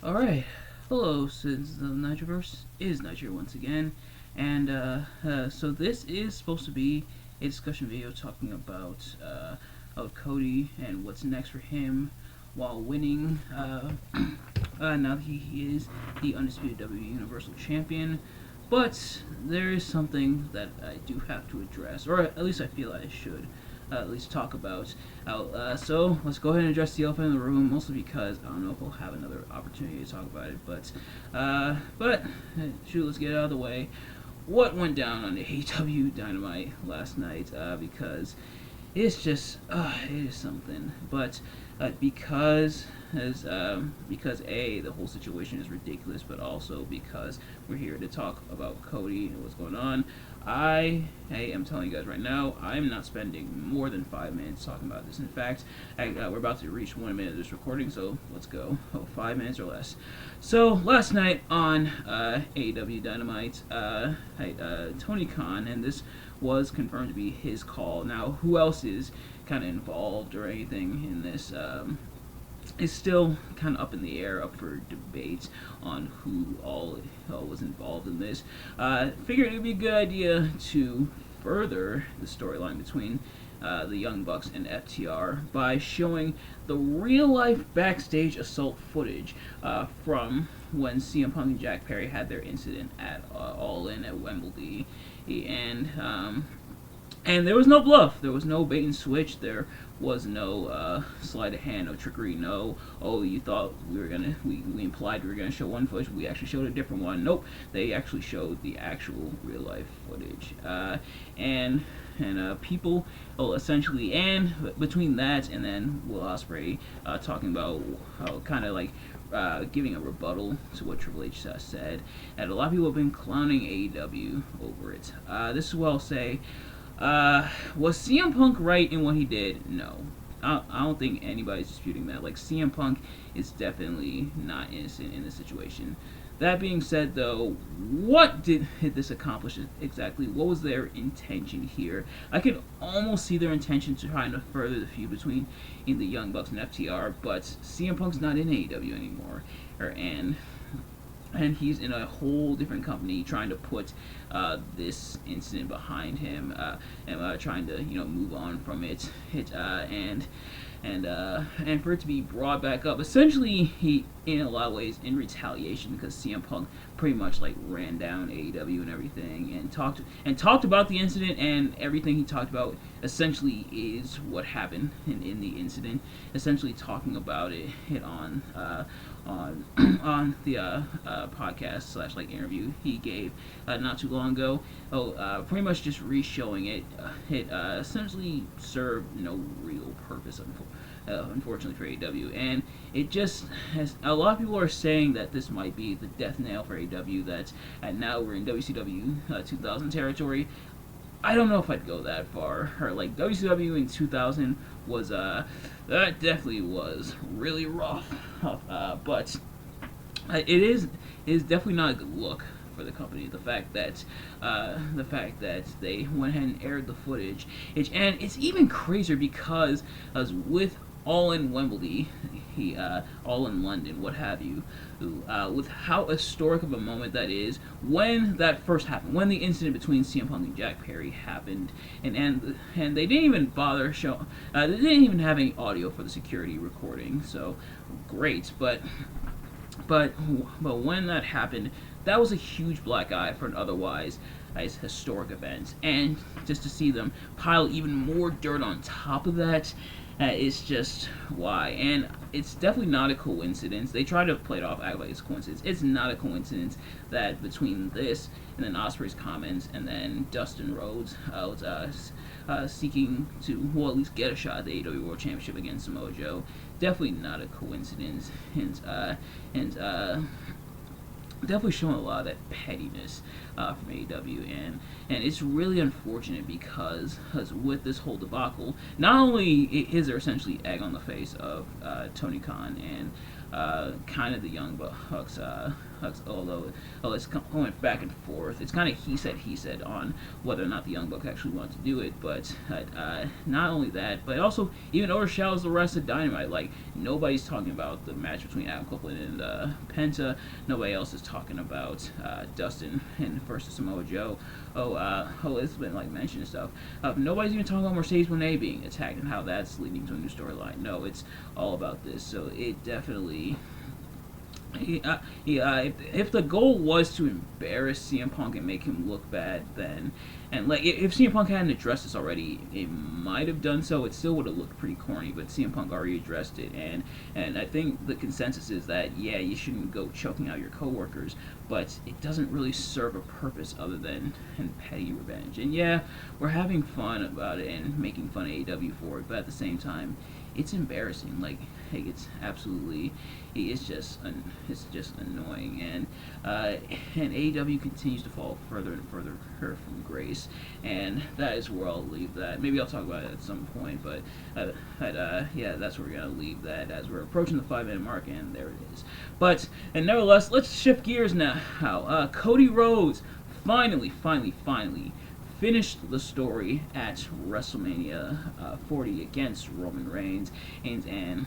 Alright, hello, since the Nigelverse is Niger once again, and so this is supposed to be a discussion video talking about Cody and what's next for him while winning, now that he is the Undisputed WWE Universal Champion. But there is something that I do have to address, or at least I feel I should at least talk about. So let's go ahead and address the elephant in the room, mostly because I don't know if we'll have another opportunity to talk about it. But shoot, let's get it out of the way. What went down on the AEW Dynamite last night? Because it's just it is something. But because the whole situation is ridiculous, but also because we're here to talk about Cody and what's going on. I am telling you guys right now, I'm not spending more than 5 minutes talking about this. In fact, we're about to reach 1 minute of this recording, so let's go. 5 minutes or less. So last night on AEW Dynamite, Tony Khan, and this was confirmed to be his call. Now, who else is kind of involved or anything in this? Is still kind of up in the air, up for debate on who all was involved in this. Figured it would be a good idea to further the storyline between the Young Bucks and FTR by showing the real life backstage assault footage from when CM Punk and Jack Perry had their incident at All In at Wembley, and there was no bluff. There was no bait and switch. There was no sleight of hand, no trickery. No, oh, you thought we implied we were gonna show one footage. We actually showed a different one. Nope, they actually showed the actual real life footage. And people, essentially, and between that and then Will Ospreay talking about how kind of like giving a rebuttal to what Triple H said, and a lot of people have been clowning AEW over it. This is what I'll say. Was CM Punk right in what he did? No. I don't think anybody's disputing that. Like, CM Punk is definitely not innocent in this situation. That being said, though, what did this accomplish exactly? What was their intention here? I could almost see their intention to trying to further the feud between the Young Bucks and FTR, but CM Punk's not in AEW anymore, and he's in a whole different company trying to put this incident behind him, and trying to move on from it. And for it to be brought back up, essentially, he, in a lot of ways, in retaliation, because CM Punk pretty much like ran down AEW and everything, and talked about the incident, and everything he talked about essentially is what happened in the incident. Essentially, talking about it on the podcast slash like interview he gave not too long ago. Pretty much just re-showing it. It essentially served no real purpose, unfortunately for AEW, and it just has. A lot of people are saying that this might be the death knell for AEW. That and now we're in WCW 2000 territory. I don't know if I'd go that far. Or like WCW in 2000 was that definitely was really rough. But it is definitely not a good look for the company. The fact that they went ahead and aired the footage, and it's even crazier because as with All in Wembley, All in London, what have you, with how historic of a moment that is when that first happened, when the incident between CM Punk and Jack Perry happened, and they didn't even bother show, they didn't even have any audio for the security recording, so great, but when that happened, that was a huge black eye for an otherwise historic event, and just to see them pile even more dirt on top of that, it's just why. And it's definitely not a coincidence. They try to play it off, act like it's a coincidence. It's not a coincidence that between this and then Ospreay's comments and then Dustin Rhodes was seeking to, well, at least get a shot at the AEW World Championship against Samoa Joe. Definitely not a coincidence. definitely showing a lot of that pettiness from AEW, and it's really unfortunate because with this whole debacle, not only is there essentially egg on the face of Tony Khan and kind of the Young Bucks, although it's going back and forth. It's kind of he said on whether or not the Young Bucks actually want to do it. But not only that, but also even overshadows the rest of Dynamite. Like, nobody's talking about the match between Adam Copeland and Penta. Nobody else is talking about Dustin and versus Samoa Joe. It's been like mentioned and stuff. Nobody's even talking about Mercedes Moné being attacked and how that's leading to a new storyline. No, it's all about this. So it definitely. If the goal was to embarrass CM Punk and make him look bad, then, and like if CM Punk hadn't addressed this already, it might have done so. It still would have looked pretty corny, but CM Punk already addressed it, and I think the consensus is that you shouldn't go choking out your coworkers, but it doesn't really serve a purpose other than petty revenge. And we're having fun about it and making fun of AEW for it, but at the same time, it's embarrassing. Like, hey, it's absolutely, it's just annoying, and AEW continues to fall further and further from grace, and that is where I'll leave that. Maybe I'll talk about it at some point, but that's where we're gonna leave that as we're approaching the 5-minute mark, and there it is. But nevertheless, let's shift gears now. Cody Rhodes finally finished the story at WrestleMania 40 against Roman Reigns, and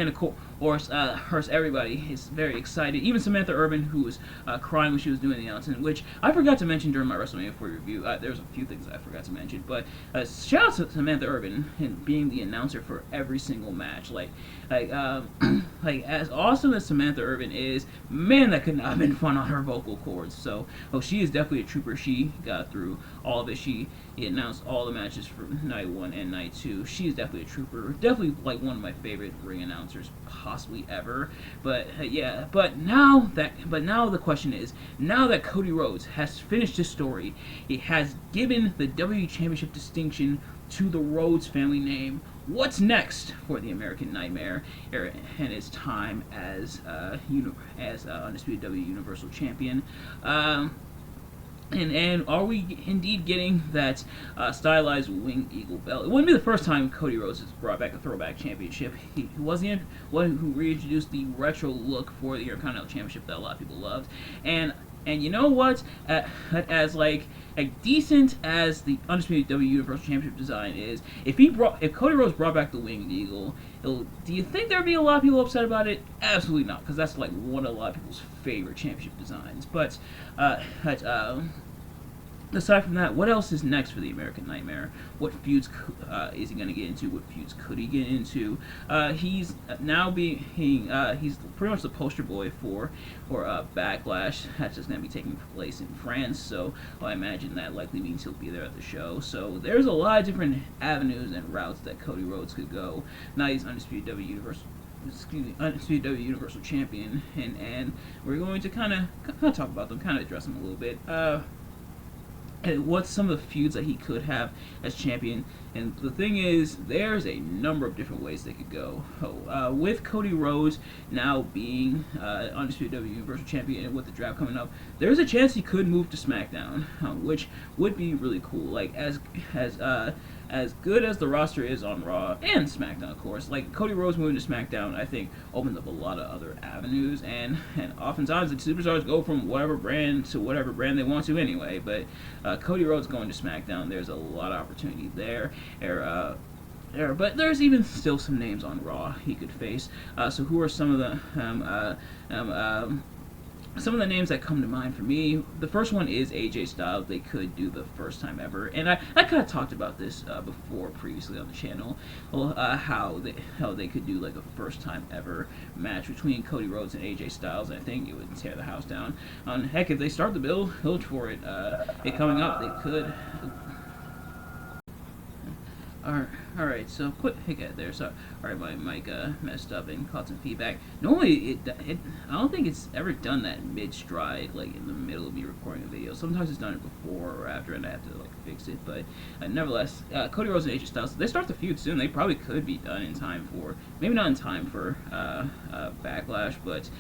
of course, everybody is very excited. Even Samantha Urban, who was crying when she was doing the announcement, which I forgot to mention during my WrestleMania 40 review. There's a few things I forgot to mention, but shout out to Samantha Urban and being the announcer for every single match. Like as awesome as Samantha Urban is, man, that could not have been fun on her vocal cords. So, she is definitely a trooper. She got through all of it. She announced all the matches for night 1 and night 2. She is definitely a trooper. Definitely like one of my favorite ring announcers possibly ever. But now the question is, now that Cody Rhodes has finished his story, he has given the WWE Championship distinction to the Rhodes family name. What's next for the American Nightmare and his time as Undisputed WWE Universal Champion? And are we indeed getting that stylized winged eagle belt? It wouldn't be the first time Cody Rhodes has brought back a throwback championship. He was the one who reintroduced the retro look for the Intercontinental Championship that a lot of people loved. And you know what? As decent as the Undisputed WWE Universal Championship design is, if Cody Rhodes brought back the winged eagle, do you think there'd be a lot of people upset about it? Absolutely not, because that's like one of a lot of people's favorite championship designs. But aside from that, what else is next for the American Nightmare? What feuds is he going to get into? What feuds could he get into? He's now he's pretty much the poster boy for Backlash. That's just going to be taking place in France, so I imagine that likely means he'll be there at the show. So there's a lot of different avenues and routes that Cody Rhodes could go. Now he's Undisputed WWE Universal Champion, and we're going to kind of talk about them, kind of address them a little bit. And what's some of the feuds that he could have as champion? And the thing is, there's a number of different ways they could go. With Cody Rhodes now being Undisputed WWE Universal Champion, and with the draft coming up, there's a chance he could move to SmackDown, which would be really cool. Like as good as the roster is on Raw and SmackDown, of course, like Cody Rhodes moving to SmackDown, I think opens up a lot of other avenues, and oftentimes the superstars go from whatever brand to whatever brand they want to anyway. But Cody Rhodes going to SmackDown, there's a lot of opportunity there. But there's even still some names on Raw he could face. So who are some of the names that come to mind for me? The first one is AJ Styles. They could do the first time ever, and I kind of talked about this before previously on the channel. How they could do like a first time ever match between Cody Rhodes and AJ Styles. I think it would tear the house down. Heck, if they start the build for it, coming up, they could. Alright, so quick hiccup there. So, alright, my mic messed up and caught some feedback. Normally, I don't think it's ever done that mid-stride, like in the middle of me recording a video. Sometimes it's done it before or after, and I have to like fix it. But nevertheless, Cody Rhodes and AJ Styles, they start the feud soon. They probably could be done in time for, maybe not in time for Backlash, but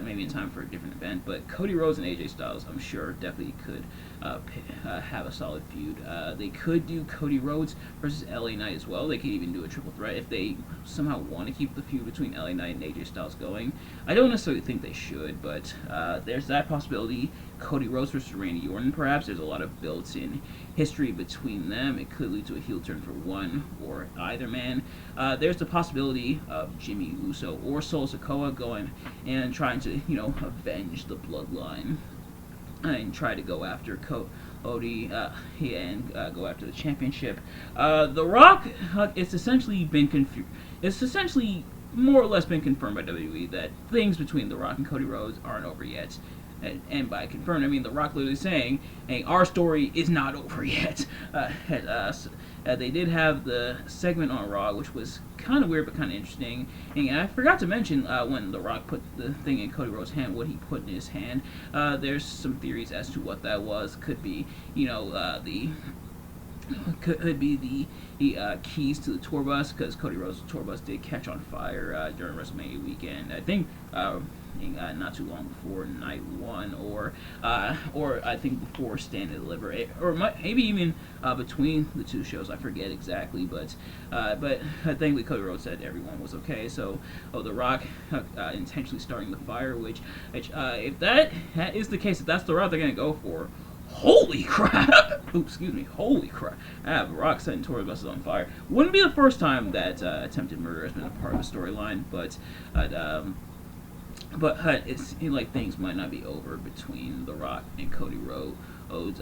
maybe in time for a different event. But Cody Rhodes and AJ Styles, I'm sure, definitely could have a solid feud. They could do Cody Rhodes versus LA Knight as well. They could even do a triple threat if they somehow want to keep the feud between LA Knight and AJ Styles going. I don't necessarily think they should, but there's that possibility. Cody Rhodes versus Randy Orton, perhaps. There's a lot of built-in history between them. It could lead to a heel turn for one or either man. There's the possibility of Jimmy Uso or Solo Sikoa going and trying to, avenge the bloodline and try to go after Cody and go after the championship. The Rock, it's essentially been confused. It's essentially more or less been confirmed by WWE that things between The Rock and Cody Rhodes aren't over yet. And by confirmed, I mean The Rock literally saying, hey, our story is not over yet. They did have the segment on Raw, which was kind of weird but kind of interesting. And I forgot to mention when The Rock put the thing in Cody Rhodes' hand, what he put in his hand. There's some theories as to what that was. Could be, could be the keys to the tour bus, because Cody Rhodes' tour bus did catch on fire during WrestleMania weekend. I think not too long before night one, or I think before Stand and Deliver, or maybe even between the two shows. I forget exactly, but I think Cody Rhodes said everyone was okay. So, The Rock intentionally starting the fire, which if that is the case, if that's the route they're gonna go for. Holy crap! Oops, excuse me. Holy crap! The Rock setting tour buses on fire. Wouldn't be the first time that attempted murder has been a part of a storyline, but it's like things might not be over between The Rock and Cody Rhodes.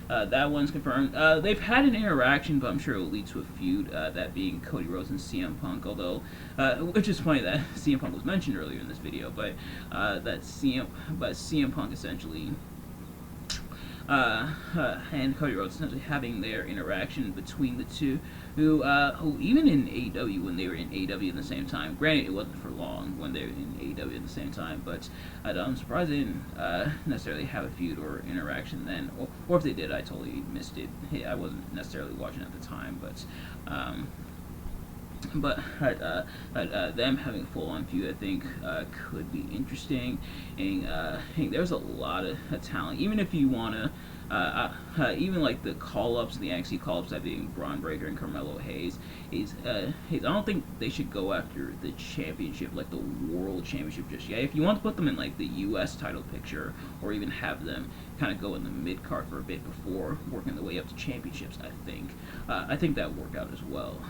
That one's confirmed. They've had an interaction, but I'm sure it will lead to a feud. That being Cody Rhodes and CM Punk. Although, which is funny that CM Punk was mentioned earlier in this video, but CM Punk essentially. And Cody Rhodes essentially having their interaction between the two, who even in AEW, when they were in AEW at the same time, granted it wasn't for long when they were in AEW at the same time, but I'm surprised they didn't necessarily have a feud or interaction then, or if they did, I totally missed it. Hey, I wasn't necessarily watching at the time, but them having a full-on feud, I think, could be interesting. And there's a lot of talent. Even if you want to, even like the call-ups, the NXT call-ups, that being Braun Breaker and Carmelo Hayes, I don't think they should go after the championship, like the World Championship, just yet. If you want to put them in like the U.S. title picture, or even have them kind of go in the mid-card for a bit before working their way up to championships, I think that would work out as well.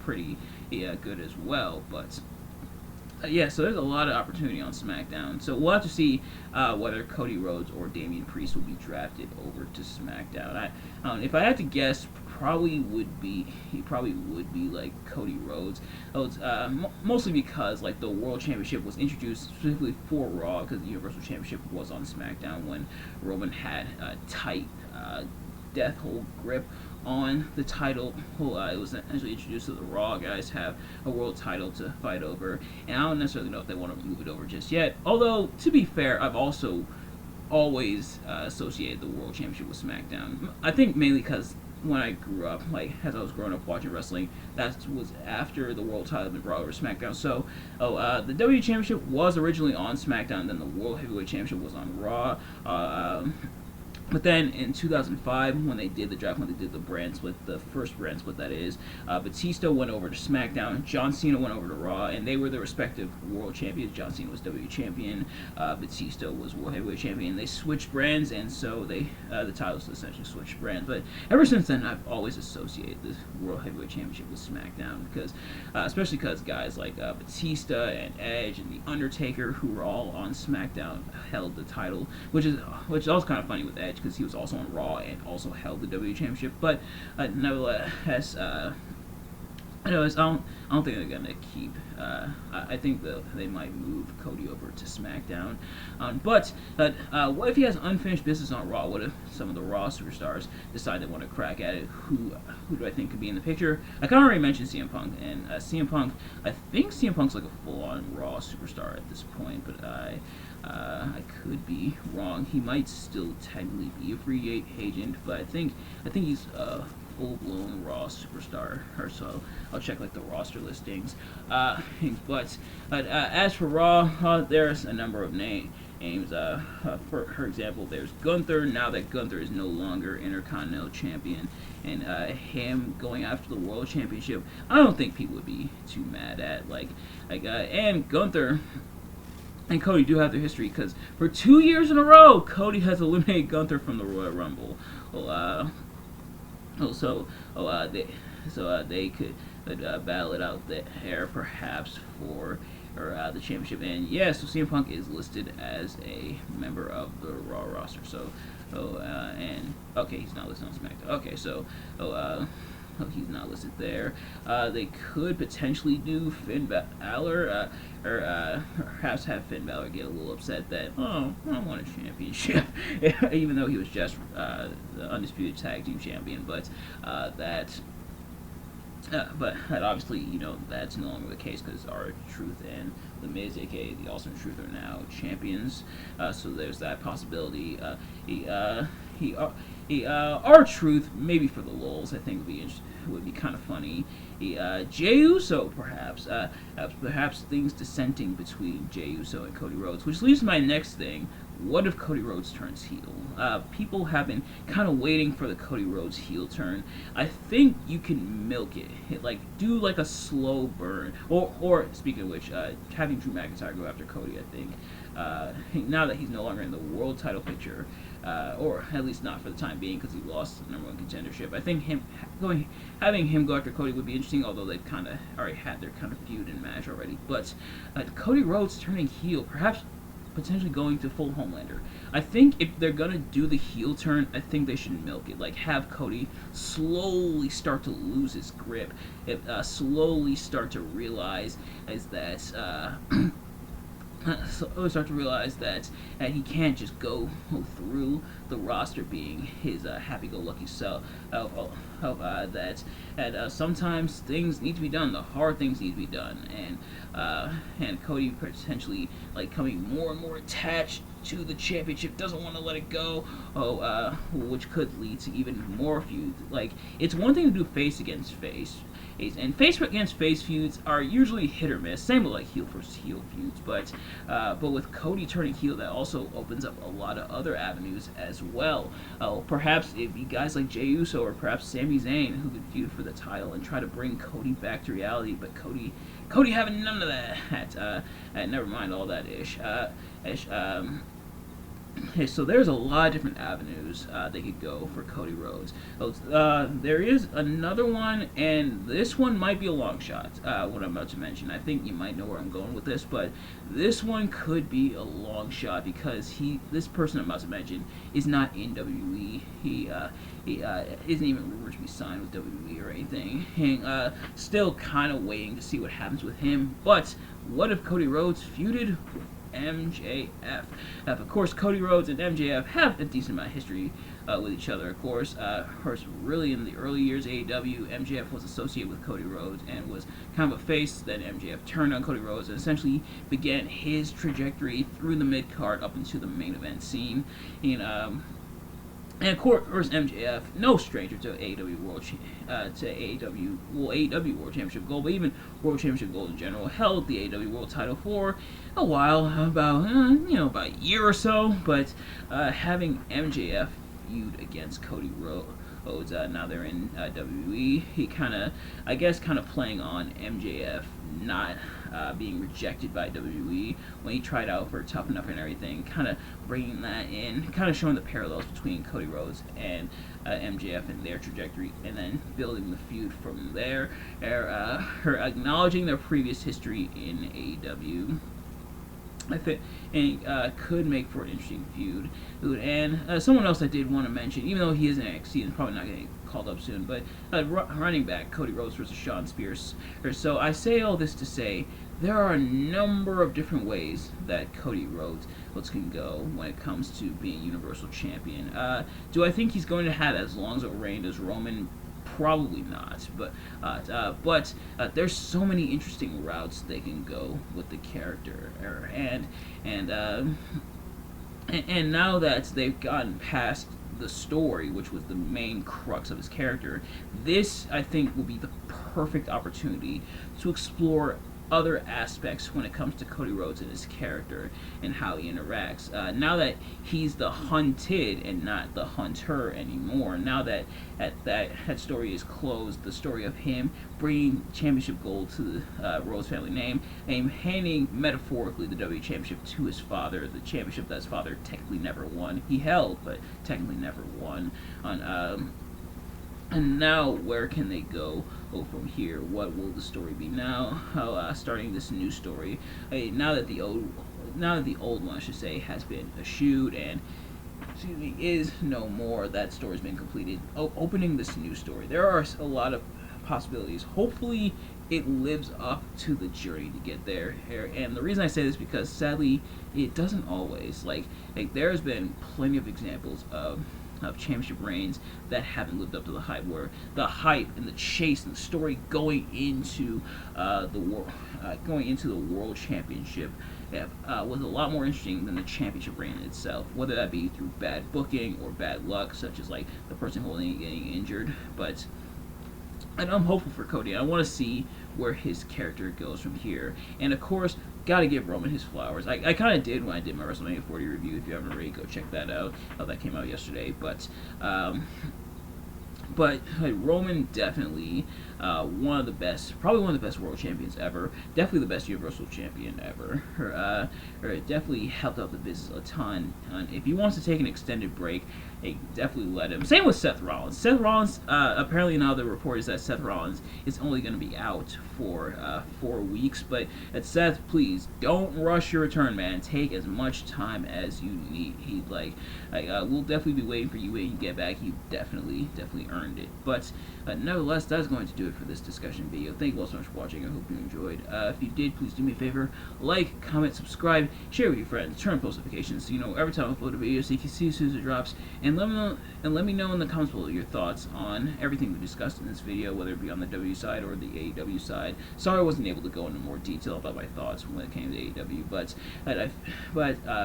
Pretty good as well, but so there's a lot of opportunity on SmackDown. So we'll have to see whether Cody Rhodes or Damian Priest will be drafted over to SmackDown. If I had to guess, he probably would be like Cody Rhodes. Mostly because like the World Championship was introduced specifically for Raw, because the Universal Championship was on SmackDown when Roman had a tight death hold grip on the title. It was actually introduced to the Raw guys have a world title to fight over, and I don't necessarily know if they want to move it over just yet. Although, to be fair, I've also always associated the World Championship with SmackDown. I think mainly because when I grew up, like as I was growing up watching wrestling, that was after the world title had been brought over to SmackDown. So, the WWE Championship was originally on SmackDown, and then the World Heavyweight Championship was on Raw. But then in 2005, when they did the draft, when they did the brand split, the first brand split that is, Batista went over to SmackDown, John Cena went over to Raw, and they were the respective world champions. John Cena was WWE champion, Batista was World Heavyweight champion. They switched brands, and so the titles essentially switched brands. But ever since then, I've always associated the World Heavyweight Championship with SmackDown, because especially because guys like Batista and Edge and The Undertaker, who were all on SmackDown, held the title, which is also kind of funny with Edge, because he was also on Raw and also held the WWE Championship. But nevertheless, Anyways, I don't think they're gonna keep. I think they might move Cody over to SmackDown. What if he has unfinished business on Raw? What if some of the Raw superstars decide they want to crack at it? Who do I think could be in the picture? I kind of already mentioned CM Punk, and CM Punk. I think CM Punk's like a full-on Raw superstar at this point, but I could be wrong. He might still technically be a free agent, but I think he's full-blown Raw superstar. Or so I'll check like the roster listings. But as for Raw, there's a number of names. For example, there's Gunther. Now that Gunther is no longer Intercontinental Champion, and him going after the World Championship, I don't think people would be too mad at. And Gunther and Cody do have their history, because for 2 years in a row, Cody has eliminated Gunther from the Royal Rumble. They could battle it out there perhaps for the championship. And yes, so CM Punk is listed as a member of the Raw roster. He's not listed on SmackDown. He's not listed there. They could potentially do Finn Balor, or perhaps have Finn Balor get a little upset that, I want a championship, even though he was just the Undisputed Tag Team Champion. But obviously, that's no longer the case, because R-Truth and The Miz, aka the Awesome Truth, are now champions. So there's that possibility. R-Truth, maybe for the lulz, I think would be kind of funny. Jey Uso, perhaps things dissenting between Jey Uso and Cody Rhodes, which leads to my next thing. What if Cody Rhodes turns heel? People have been kind of waiting for the Cody Rhodes heel turn. I think you can milk it. Do like a slow burn. Or speaking of which, having Drew McIntyre go after Cody, I think. Now that he's no longer in the world title picture, or at least not for the time being, because he lost the number one contendership. I think having him go after Cody would be interesting, although they've kind of already had their kind of feud and match already. But Cody Rhodes turning heel, perhaps potentially going to full Homelander. I think if they're gonna do the heel turn, I think they should milk it. Have Cody slowly start to lose his grip, slowly start to realize that he can't just go through the roster being his happy-go-lucky self. Sometimes things need to be done. The hard things need to be done, and Cody potentially coming more and more attached to the championship, doesn't want to let it go, which could lead to even more feuds. It's one thing to do face against face, and face against face feuds are usually hit or miss. Same with heel versus heel feuds, but with Cody turning heel, that also opens up a lot of other avenues as well. Perhaps if you guys like Jey Uso or perhaps Sami Zayn, who could feud for the title and try to bring Cody back to reality, but Cody having none of that. Never mind all that ish. So there's a lot of different avenues they could go for Cody Rhodes. There is another one, and this one might be a long shot, what I'm about to mention. I think you might know where I'm going with this, but this one could be a long shot, because this person I'm about to mention is not in WWE. He isn't even rumored to be signed with WWE or anything. And still kind of waiting to see what happens with him. But what if Cody Rhodes feuded MJF? Of course, Cody Rhodes and MJF have a decent amount of history with each other. Of course, really in the early years of AEW, MJF was associated with Cody Rhodes and was kind of a face. Then MJF turned on Cody Rhodes and essentially began his trajectory through the mid-card up into the main event scene. And of course, MJF, no stranger to AEW World Championship gold, but even World Championship gold in general. Held the AEW World Title for a while, about a year or so. But having MJF feud against Cody Rhodes, now they're in WWE. He kind of playing on MJF not being rejected by WWE when he tried out for Tough Enough and everything, kind of bringing that in, kind of showing the parallels between Cody Rhodes and MJF and their trajectory, and then building the feud from there, her acknowledging their previous history in AEW. I think, and could make for an interesting feud. And someone else I did want to mention, even though he is in NXT and probably not going to get called up soon, but running back Cody Rhodes versus Shawn Spears. So I say all this to say there are a number of different ways that Cody Rhodes can go when it comes to being Universal Champion. Do I think he's going to have as long as a reign as Roman? Probably not, but there's so many interesting routes they can go with the character, and now that they've gotten past the story, which was the main crux of his character, this I think will be the perfect opportunity to explore other aspects when it comes to Cody Rhodes and his character and how he interacts. Now that he's the hunted and not the hunter anymore, now that that story is closed, the story of him bringing championship gold to the Rhodes family name and handing metaphorically the WWE Championship to his father, the championship that his father technically never won. He held, but technically never won. And now, where can they go from here? What will the story be now? Starting this new story. Now that the old one, I should say, has been eschewed and is no more. That story's been completed. Opening this new story, there are a lot of possibilities. Hopefully, it lives up to the journey to get there. And the reason I say this is because sadly, it doesn't always. Like there's been plenty of examples of championship reigns that haven't lived up to the hype, where the hype and the chase and the story going into the world championship was a lot more interesting than the championship reign itself, whether that be through bad booking or bad luck, such as like the person holding it getting injured. And I'm hopeful for Cody. I want to see where his character goes from here. And of course, gotta give Roman his flowers. I kind of did when I did my WrestleMania 40 review. If you haven't already, go check that out. That came out yesterday. But Roman definitely probably one of the best world champions ever. Definitely the best Universal Champion ever. Definitely helped out the business a ton. If he wants to take an extended break, hey, definitely let him. Same with Seth Rollins. Seth Rollins, apparently now the report is that Seth Rollins is only going to be out for 4 weeks. But Seth, please don't rush your return, man. Take as much time as you need. We'll definitely be waiting for you when you get back. You definitely earned it. But nevertheless, that's going to do it for this discussion video. Thank you all so much for watching. I hope you enjoyed. If you did, please do me a favor: like, comment, subscribe, share with your friends, turn on post notifications so you know every time I upload a video, so you can see as soon as it drops. And let me know in the comments below your thoughts on everything we discussed in this video, whether it be on the W side or the AEW side. Sorry I wasn't able to go into more detail about my thoughts when it came to AEW, but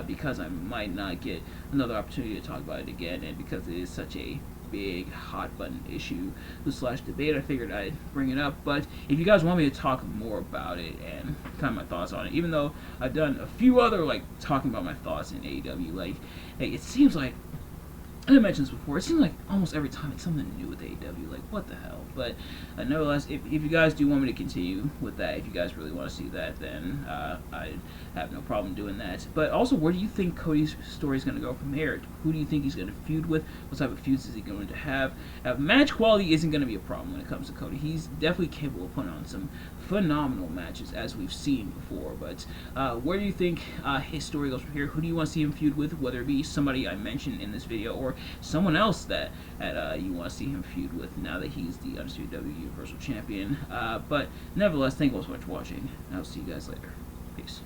because I might not get another opportunity to talk about it again, and because it is such a big hot button issue / debate, I figured I'd bring it up. But if you guys want me to talk more about it and kind of my thoughts on it, even though I've done a few other talking about my thoughts in AEW, it seems like I mentioned this before, it seems like almost every time it's something new with AEW, what the hell. But nevertheless, if you guys do want me to continue with that, if you guys really want to see that, then I have no problem doing that. But also, where do you think Cody's story is going to go from here? Who do you think he's going to feud with? What type of feuds is he going to have? Match quality isn't going to be a problem when it comes to Cody. He's definitely capable of putting on some phenomenal matches, as we've seen before. But where do you think his story goes from here? Who do you want to see him feud with, whether it be somebody I mentioned in this video or someone else that you want to see him feud with now that he's the Undisputed WWE Universal Champion? But nevertheless, thank you all so much for watching, and I'll see you guys later. Peace.